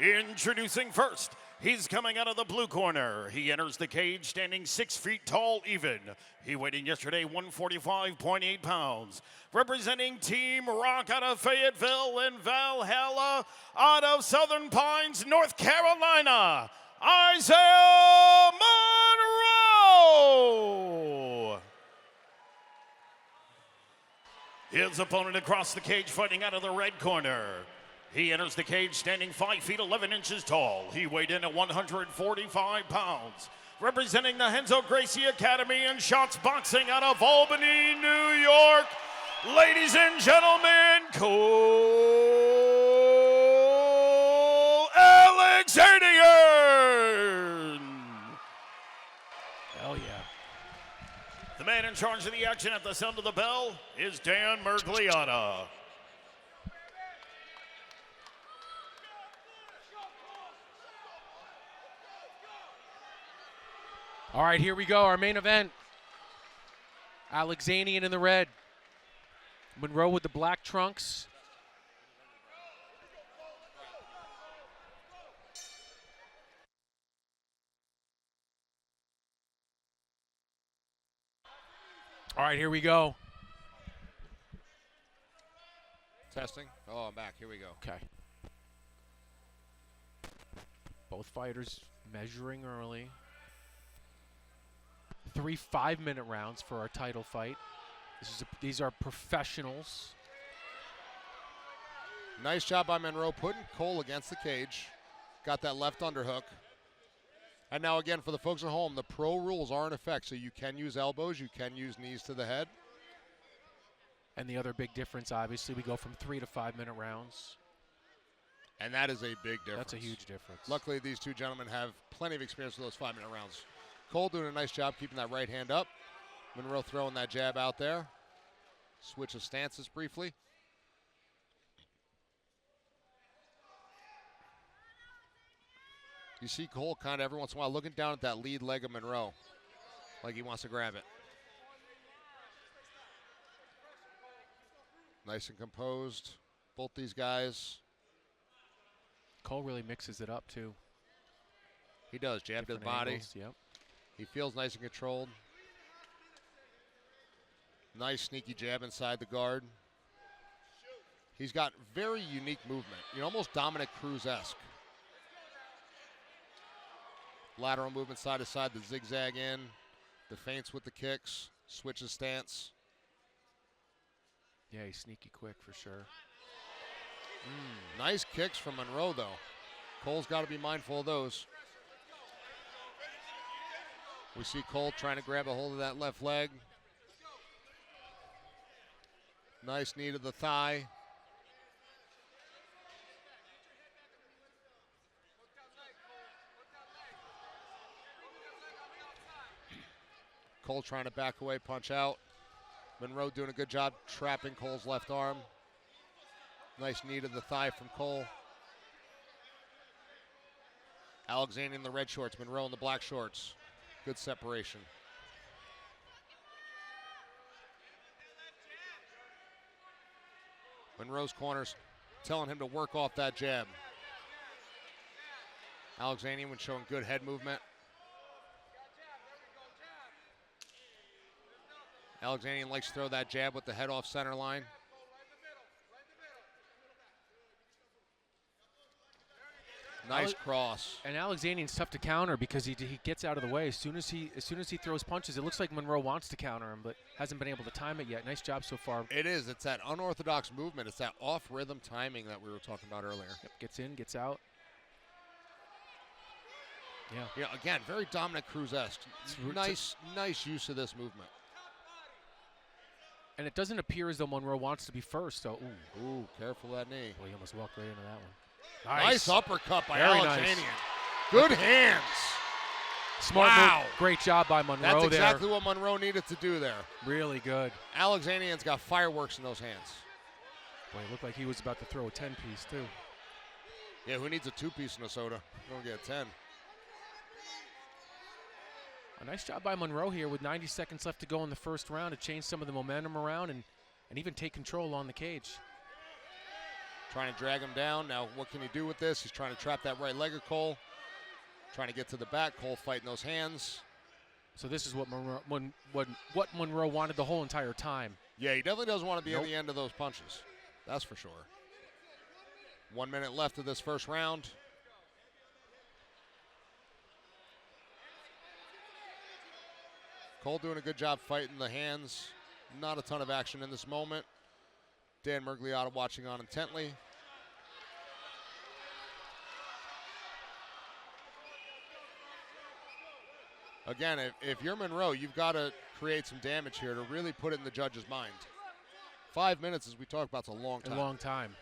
Introducing first, he's coming out of the blue corner. He enters the cage standing 6 feet tall even. He weighed in yesterday 145.8 pounds. Representing Team Rock out of Fayetteville and Valhalla out of Southern Pines, North Carolina, Isaiah Monroe. His opponent across the cage fighting out of the red corner. He enters the cage standing 5 feet 11 inches tall. He weighed in at 145 pounds. Representing the Gracie Academy and Schott boxing out of Albany, New York, ladies and gentlemen, Cole Alaxanian. Hell yeah. The man in charge of the action at the sound of the bell is Dan Mergliata. All right, here we go, our main event. Alaxanian in the red. Monroe with the black trunks. All right, here we go. Testing. Oh, I'm back. Here we go. Okay. Both fighters measuring early. 3 5-minute rounds for our title fight. These are professionals. Nice job by Monroe putting Cole against the cage. Got that left underhook. And now again, for the folks at home, the pro rules are in effect, so you can use elbows, you can use knees to the head. And the other big difference, obviously, we go from 3 to 5-minute rounds. And that is a big difference. That's a huge difference. Luckily, these two gentlemen have plenty of experience with those 5-minute rounds. Cole doing a nice job keeping that right hand up. Monroe throwing that jab out there. Switch of stances briefly. You see Cole kind of every once in a while looking down at that lead leg of Monroe like he wants to grab it. Nice and composed, both these guys. Cole really mixes it up, too. He does, jab to the Different body. angles, yep. He feels nice and controlled. Nice sneaky jab inside the guard. He's got very unique movement, almost Dominic Cruz-esque. Lateral movement side to side, the zigzag in, the feints with the kicks, switches stance. Yeah, he's sneaky quick for sure. Nice kicks from Monroe, though. Cole's got to be mindful of those. We see Cole trying to grab a hold of that left leg. Nice knee to the thigh. Cole trying to back away, punch out. Monroe doing a good job trapping Cole's left arm. Nice knee to the thigh from Cole. Alaxanian in the red shorts, Monroe in the black shorts. Good separation. Monroe's corners telling him to work off that jab. Alaxanian was showing good head movement. Alaxanian likes to throw that jab with the head off center line. Nice cross. And Alaxanian's tough to counter because he gets out of the way as soon as he throws punches. It looks like Monroe wants to counter him, but hasn't been able to time it yet. Nice job so far. It is. It's that unorthodox movement. It's that off-rhythm timing that we were talking about earlier. Yep, gets in, gets out. Yeah. Yeah. Again, very Dominic Cruz-esque. Nice use of this movement. And it doesn't appear as though Monroe wants to be first. So, ooh, careful that knee. Boy, he almost walked right into that one. Nice uppercut by Very Alaxanian. nice. Good hands. Smart move. Great job by Monroe there. That's exactly what Monroe needed to do there. Really good. Alaxanian's got fireworks in those hands. Boy, it looked like he was about to throw a 10-piece, too. Yeah, who needs a 2-piece in a soda? Don't get a 10. A nice job by Monroe here with 90 seconds left to go in the first round to change some of the momentum around and even take control on the cage. Trying to drag him down. Now, what can he do with this? He's trying to trap that right leg of Cole. Trying to get to the back. Cole fighting those hands. So this is what Monroe wanted the whole entire time. Yeah, he definitely doesn't want to be at the end of those punches. That's for sure. 1 minute left of this first round. Cole doing a good job fighting the hands. Not a ton of action in this moment. Dan Mergliotta watching on intently. Again, if you're Monroe, you've got to create some damage here to really put it in the judge's mind. 5 minutes, as we talked about, is a long time. A long time.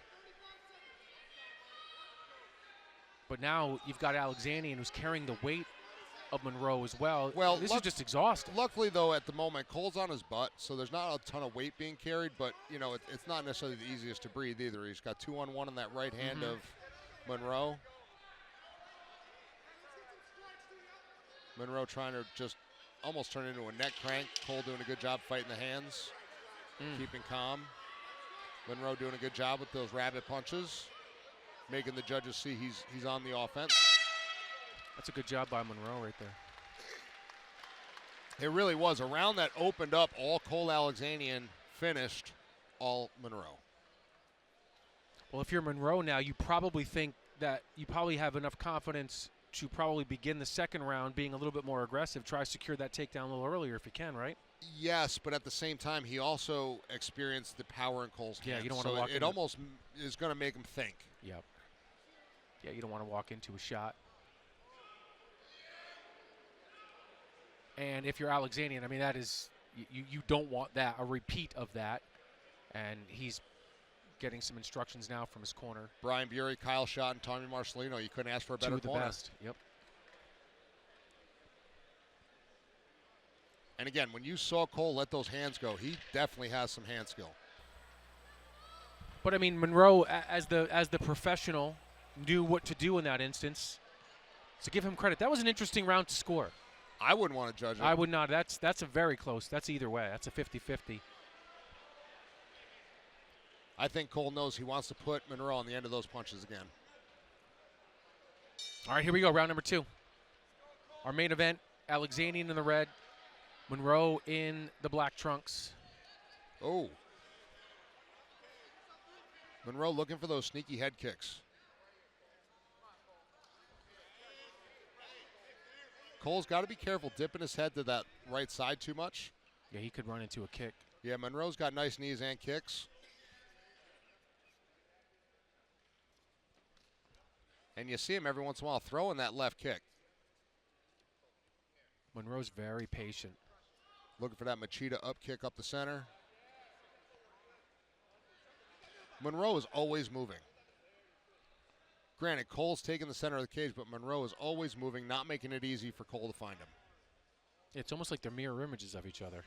But now you've got Alaxanian who's carrying the weight of Monroe as well. Well, this is just exhausting. Luckily, though, at the moment, Cole's on his butt, so there's not a ton of weight being carried, but, you know, it's not necessarily the easiest to breathe either. He's got 2-on-1 on that right hand of Monroe. Monroe trying to just almost turn into a neck crank. Cole doing a good job fighting the hands, keeping calm. Monroe doing a good job with those rabbit punches, making the judges see he's on the offense. That's a good job by Monroe right there. It really was. A round that opened up all Cole Alaxanian, finished all Monroe. Well, if you're Monroe now, you probably think that you probably have enough confidence to probably begin the second round being a little bit more aggressive, try to secure that takedown a little earlier if you can, right? Yes, but at the same time, he also experienced the power in Cole's hands. Yeah, you don't want to walk it almost is going to make him think. Yep. Yeah, you don't want to walk into a shot. And if you're Alaxanian, I mean, that is, you don't want that, a repeat of that. And he's getting some instructions now from his corner. Brian Bury, Kyle Schott, and Tommy Marcelino. You couldn't ask for a better Two of the corner. best. Yep. And again, when you saw Cole let those hands go, he definitely has some hand skill. But I mean, Monroe, as the professional, knew what to do in that instance. So give him credit. That was an interesting round to score. I wouldn't want to judge it. I would not. That's a very close. That's either way. That's a 50-50. I think Cole knows he wants to put Monroe on the end of those punches again. All right, here we go. Round number 2. Our main event, Alaxanian in the red, Monroe in the black trunks. Oh. Monroe looking for those sneaky head kicks. Cole's got to be careful dipping his head to that right side too much. Yeah, he could run into a kick. Yeah, Monroe's got nice knees and kicks. And you see him every once in a while throwing that left kick. Monroe's very patient. Looking for that Machida up kick up the center. Monroe is always moving. Granted, Cole's taking the center of the cage, but Monroe is always moving, not making it easy for Cole to find him. It's almost like they're mirror images of each other.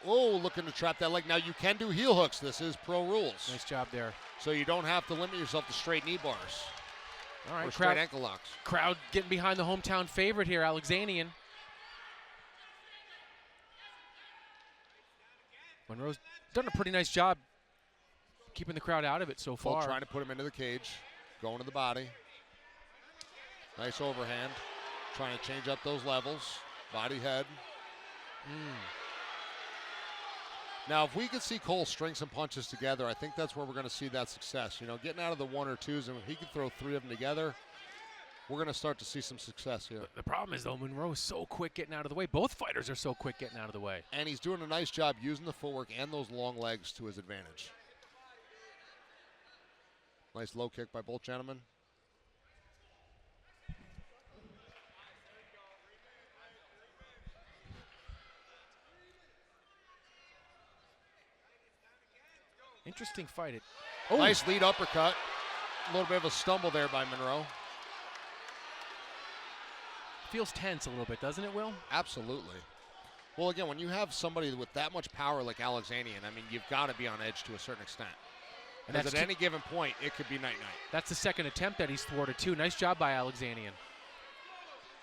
Oh, looking to trap that leg. Now, you can do heel hooks. This is pro rules. Nice job there. So you don't have to limit yourself to straight knee bars. All right, or straight ankle locks. Crowd getting behind the hometown favorite here, Alaxanian. Monroe's done a pretty nice job keeping the crowd out of it so far. Cole trying to put him into the cage, going to the body. Nice overhand. Trying to change up those levels. Body, head. Now, if we could see Cole string some punches together, I think that's where we're going to see that success. You know, getting out of the 1 or 2s, and if he can throw 3 of them together, we're going to start to see some success here. The problem is, though, Monroe is so quick getting out of the way. Both fighters are so quick getting out of the way. And he's doing a nice job using the footwork and those long legs to his advantage. Nice low kick by both gentlemen. Interesting fight. Nice lead uppercut. A little bit of a stumble there by Monroe. Feels tense a little bit, doesn't it, Will? Absolutely. Well, again, when you have somebody with that much power like Alaxanian, I mean, you've got to be on edge to a certain extent. And Because at any given point, it could be night-night. That's the second attempt that he's thwarted, too. Nice job by Alaxanian.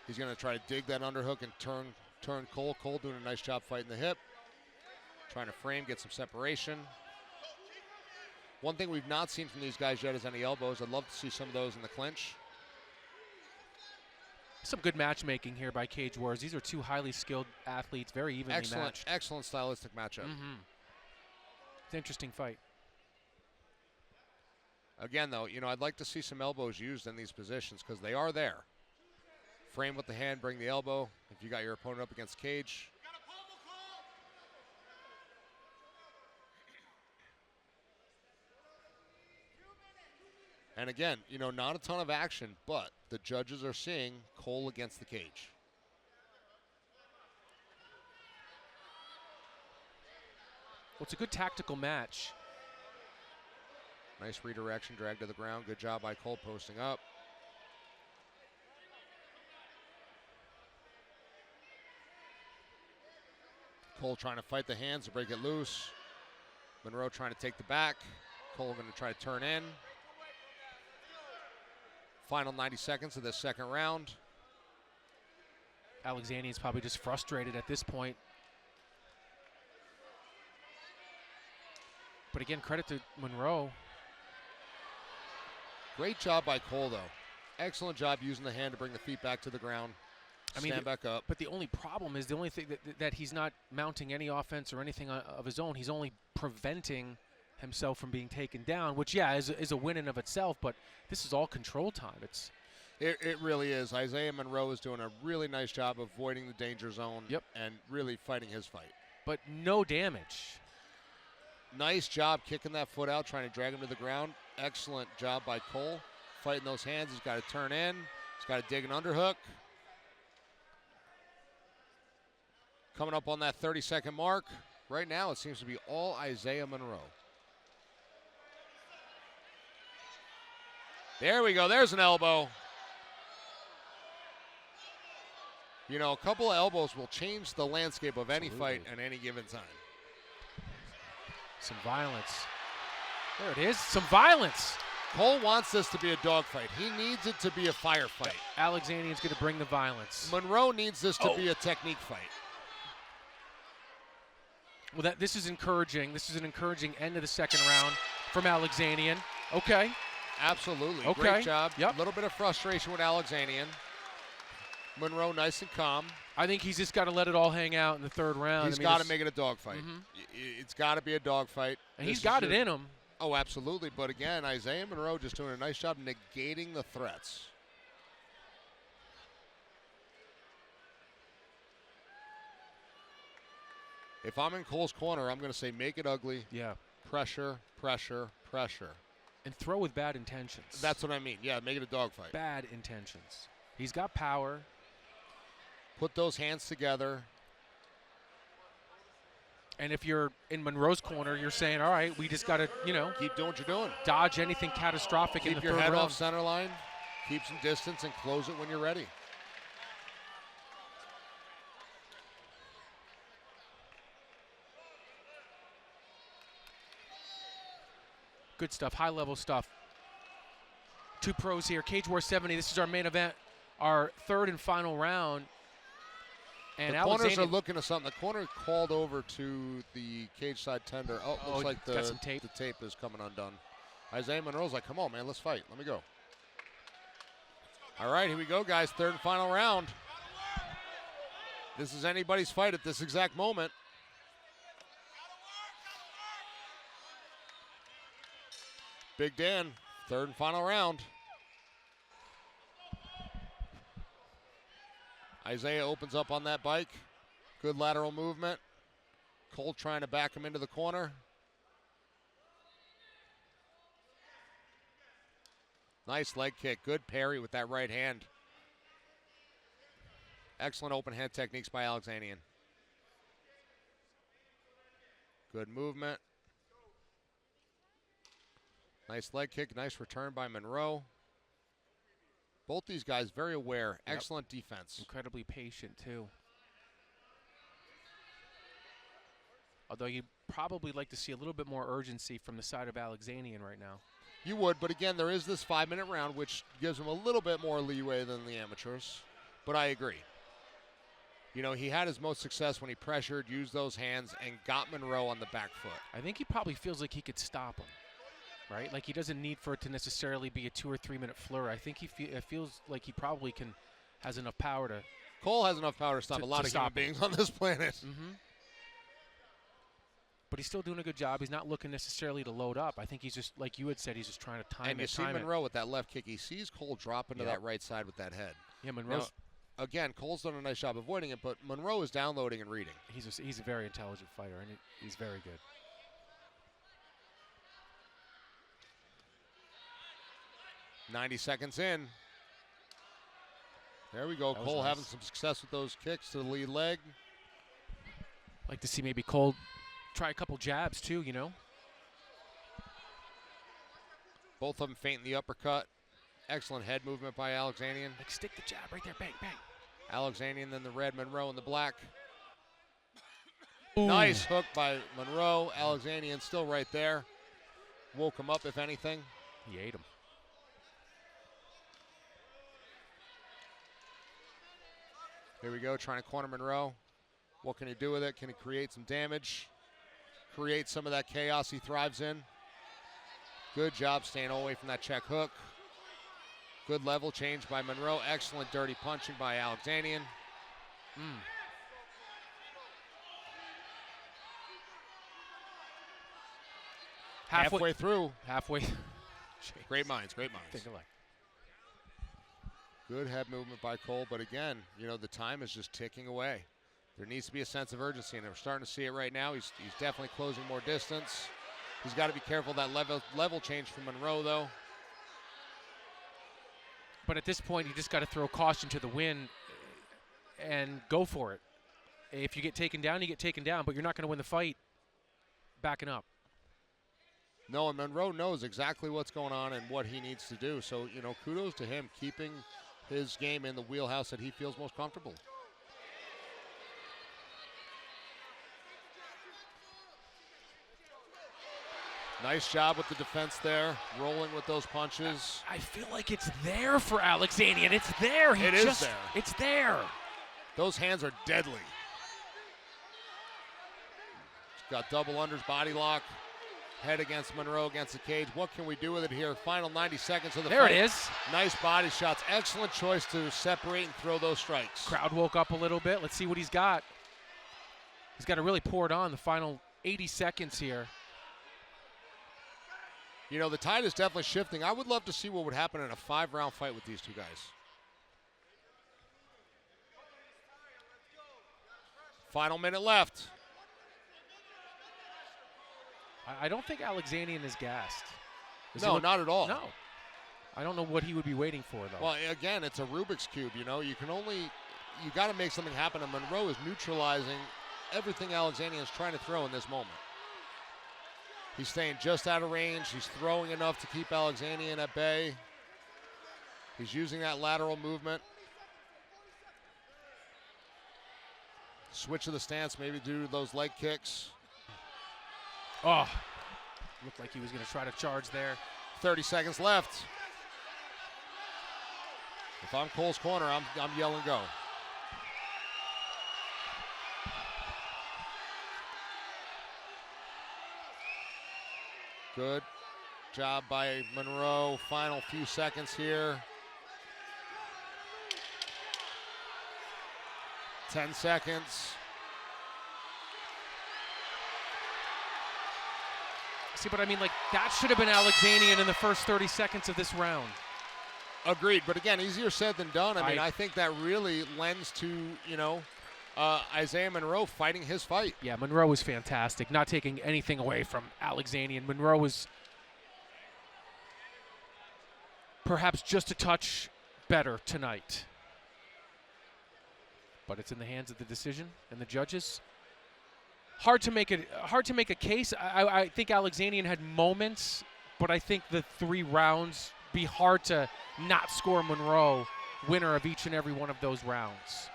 He's going to try to dig that underhook and turn Cole. Cole doing a nice job fighting the hip. Trying to frame, get some separation. One thing we've not seen from these guys yet is any elbows. I'd love to see some of those in the clinch. Some good matchmaking here by Cage Wars. These are two highly skilled athletes, very evenly matched. Excellent stylistic matchup. It's an interesting fight. Again, though, I'd like to see some elbows used in these positions because they are there. Frame with the hand, bring the elbow. If you got your opponent up against cage. And again, not a ton of action, but the judges are seeing Cole against the cage. Well, it's a good tactical match. Nice redirection, drag to the ground. Good job by Cole posting up. Cole trying to fight the hands to break it loose. Monroe trying to take the back. Cole going to try to turn in. Final 90 seconds of this second round. Alaxanian's probably just frustrated at this point. But again, credit to Monroe. Great job by Cole, though. Excellent job using the hand to bring the feet back to the ground. Stand back up. But the only problem is the only thing that he's not mounting any offense or anything of his own. He's only preventing himself from being taken down, which, yeah, is a win in of itself, but this is all control time. It really is. Isaiah Monroe is doing a really nice job of avoiding the danger zone and really fighting his fight. But no damage. Nice job kicking that foot out, trying to drag him to the ground. Excellent job by Cole. Fighting those hands. He's got to turn in. He's got to dig an underhook. Coming up on that 30-second mark. Right now, it seems to be all Isaiah Monroe. There we go. There's an elbow. A couple of elbows will change the landscape of any fight at any given time. Some violence. There it is. Some violence. Cole wants this to be a dogfight. He needs it to be a firefight. Alaxanian's going to bring the violence. Monroe needs this to be a technique fight. Well, this is encouraging. This is an encouraging end of the second round from Alaxanian. Okay. Absolutely. Okay. Great job. Yep. A little bit of frustration with Alaxanian. Monroe nice and calm. I think he's just got to let it all hang out in the third round. He's got to make it a dogfight. It's got to be a dogfight. And he's got it in him. Oh, absolutely. But again, Isaiah Monroe just doing a nice job negating the threats. If I'm in Cole's corner, I'm going to say make it ugly. Yeah. Pressure, pressure, pressure. And throw with bad intentions. That's what I mean. Yeah, make it a dogfight. Bad intentions. He's got power. Put those hands together. And if you're in Monroe's corner, you're saying, all right, we just got to, keep doing what you're doing. Dodge anything catastrophic in the third round. Keep your head off center line. Keep some distance and close it when you're ready. Good stuff, high-level stuff. Two pros here. Cage War 70, this is our main event, our third and final round. And the corners are looking at something. The corner called over to the cage side tender. Oh, looks like the tape is coming undone. Isaiah Monroe's like, come on, man, let's fight. Let me go. All right, here we go, guys. Third and final round. This is anybody's fight at this exact moment. Big Dan, third and final round. Isaiah opens up on that bike. Good lateral movement. Cole trying to back him into the corner. Nice leg kick. Good parry with that right hand. Excellent open hand techniques by Alaxanian. Good movement. Nice leg kick. Nice return by Monroe. Both these guys very aware. Yep. Excellent defense. Incredibly patient, too. Although you'd probably like to see a little bit more urgency from the side of Alaxanian right now. You would, but again, there is this 5-minute round, which gives him a little bit more leeway than the amateurs. But I agree. You know, he had his most success when he pressured, used those hands, and got Monroe on the back foot. I think he probably feels like he could stop him, right? Like he doesn't need for it to necessarily be a 2 or 3 minute flurry. I think it feels like he probably has enough power to. Cole has enough power to stop a lot of human beings on this planet. Mm-hmm. But he's still doing a good job. He's not looking necessarily to load up. I think he's just, like you had said, he's just trying to time it. And you see Monroe with that left kick. He sees Cole drop into that right side with that head. Yeah, Monroe. Again, Cole's done a nice job avoiding it, but Monroe is downloading and reading. He's a very intelligent fighter, and he's very good. .90 seconds in. There we go. Cole having some success with those kicks to the lead leg. Like to see maybe Cole try a couple jabs too, you know. Both of them feinting the uppercut. Excellent head movement by Alaxanian. Like stick the jab right there, bang, bang. Alaxanian, then the red, Monroe in the black. Ooh. Nice hook by Monroe. Alaxanian still right there. Woke him up, if anything. He ate him. Here we go, trying to corner Monroe. What can he do with it? Can he create some damage? Create some of that chaos he thrives in. Good job staying away from that check hook. Good level change by Monroe. Excellent dirty punching by Alaxanian. Halfway through. Halfway. Great minds, great minds. Think alike. Good head movement by Cole, but again, you know, the time is just ticking away. There needs to be a sense of urgency, and we're starting to see it right now. He's definitely closing more distance. He's got to be careful of that level change from Monroe, though. But at this point, you just got to throw caution to the wind and go for it. If you get taken down, you get taken down, but you're not going to win the fight backing up. No, and Monroe knows exactly what's going on and what he needs to do. So, you know, kudos to him keeping his game in the wheelhouse that he feels most comfortable. Nice job with the defense there, rolling with those punches. I feel like it's there for Alaxanian. It's there. It is there. It's there. Those hands are deadly. He's got double unders, body lock, head against Monroe against the cage. What can we do with it here? Final 90 seconds of the fight. There it is. Nice body shots. Excellent choice to separate and throw those strikes. Crowd woke up a little bit. Let's see what he's got. He's got to really pour it on the final 80 seconds here. You know, the tide is definitely shifting. I would love to see what would happen in a 5-round fight with these two guys. Final minute left. I don't think Alaxanian is gassed. No, not at all. No. I don't know what he would be waiting for, though. Well, again, it's a Rubik's Cube, you know. You got to make something happen, and Monroe is neutralizing everything Alaxanian is trying to throw in this moment. He's staying just out of range. He's throwing enough to keep Alaxanian at bay. He's using that lateral movement. Switch of the stance, maybe do those leg kicks. Oh, looked like he was going to try to charge there. 30 seconds left. If I'm Cole's corner, I'm yelling go. Good job by Monroe. Final few seconds here. 10 seconds. See, but I mean, like, that should have been Alaxanian in the first 30 seconds of this round. Agreed, but again, easier said than done. I mean, I think that really lends to, you know, Isaiah Monroe fighting his fight. Yeah, Monroe was fantastic. Not taking anything away from Alaxanian. Monroe was perhaps just a touch better tonight. But it's in the hands of the decision and the judges. Hard to make a case. I think Alaxanian had moments, but I think the 3 rounds be hard to not score Monroe winner of each and every one of those rounds.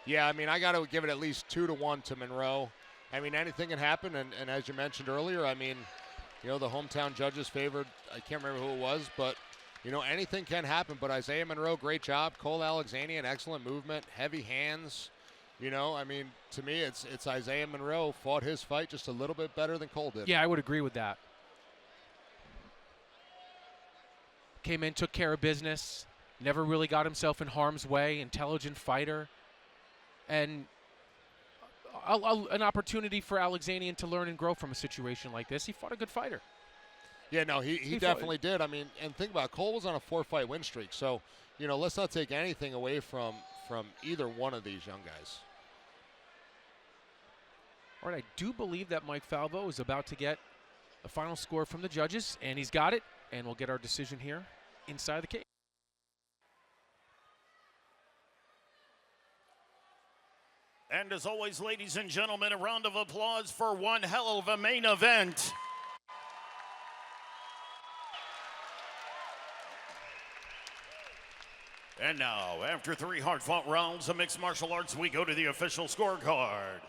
Yeah, I mean, I got to give it at least 2-1 to Monroe. I mean, anything can happen, and as you mentioned earlier, I mean, you know, the hometown judges favored, I can't remember who it was, but anything can happen. But Isaiah Monroe, great job. Cole Alaxanian, excellent movement, heavy hands. To me, it's Isaiah Monroe fought his fight just a little bit better than Cole did. Yeah, I would agree with that. Came in, took care of business, never really got himself in harm's way, intelligent fighter. And an opportunity for Alaxanian to learn and grow from a situation like this. He fought a good fighter. Yeah, no, he definitely did. And think about it, Cole was on a 4-fight win streak. So, let's not take anything away from either one of these young guys. All right, I do believe that Mike Falvo is about to get a final score from the judges, and he's got it, and we'll get our decision here inside the cage. And as always, ladies and gentlemen, a round of applause for one hell of a main event. And now, after 3 hard-fought rounds of mixed martial arts, we go to the official scorecard.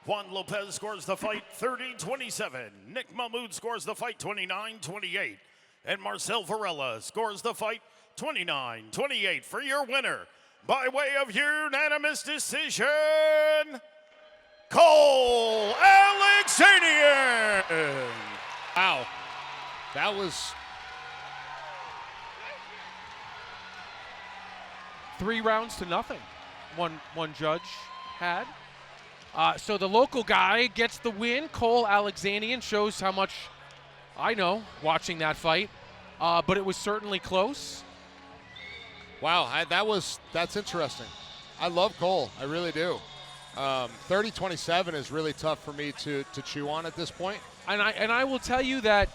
Juan Lopez scores the fight 30-27. Nick Mahmoud scores the fight 29-28. And Marcel Varela scores the fight 29-28 for your winner. By way of unanimous decision, Cole Alaxanian. Wow. That was 3 rounds to nothing. One judge had. So the local guy gets the win. Cole Alaxanian shows how much I know watching that fight. But it was certainly close. Wow, that's interesting. I love Cole, I really do. 30-27 is really tough for me to chew on at this point. And I will tell you that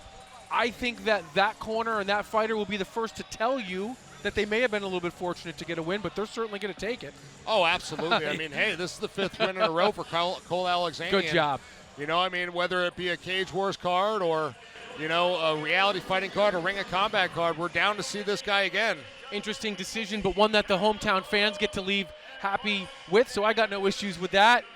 I think that corner and that fighter will be the first to tell you that they may have been a little bit fortunate to get a win, but they're certainly going to take it. Oh, absolutely. Hey, this is the 5th win in a row for Cole Alaxanian. Good job. Whether it be a Cage Wars card or, a reality fighting card, a Ring of Combat card, we're down to see this guy again. Interesting decision, but one that the hometown fans get to leave happy with, so I got no issues with that.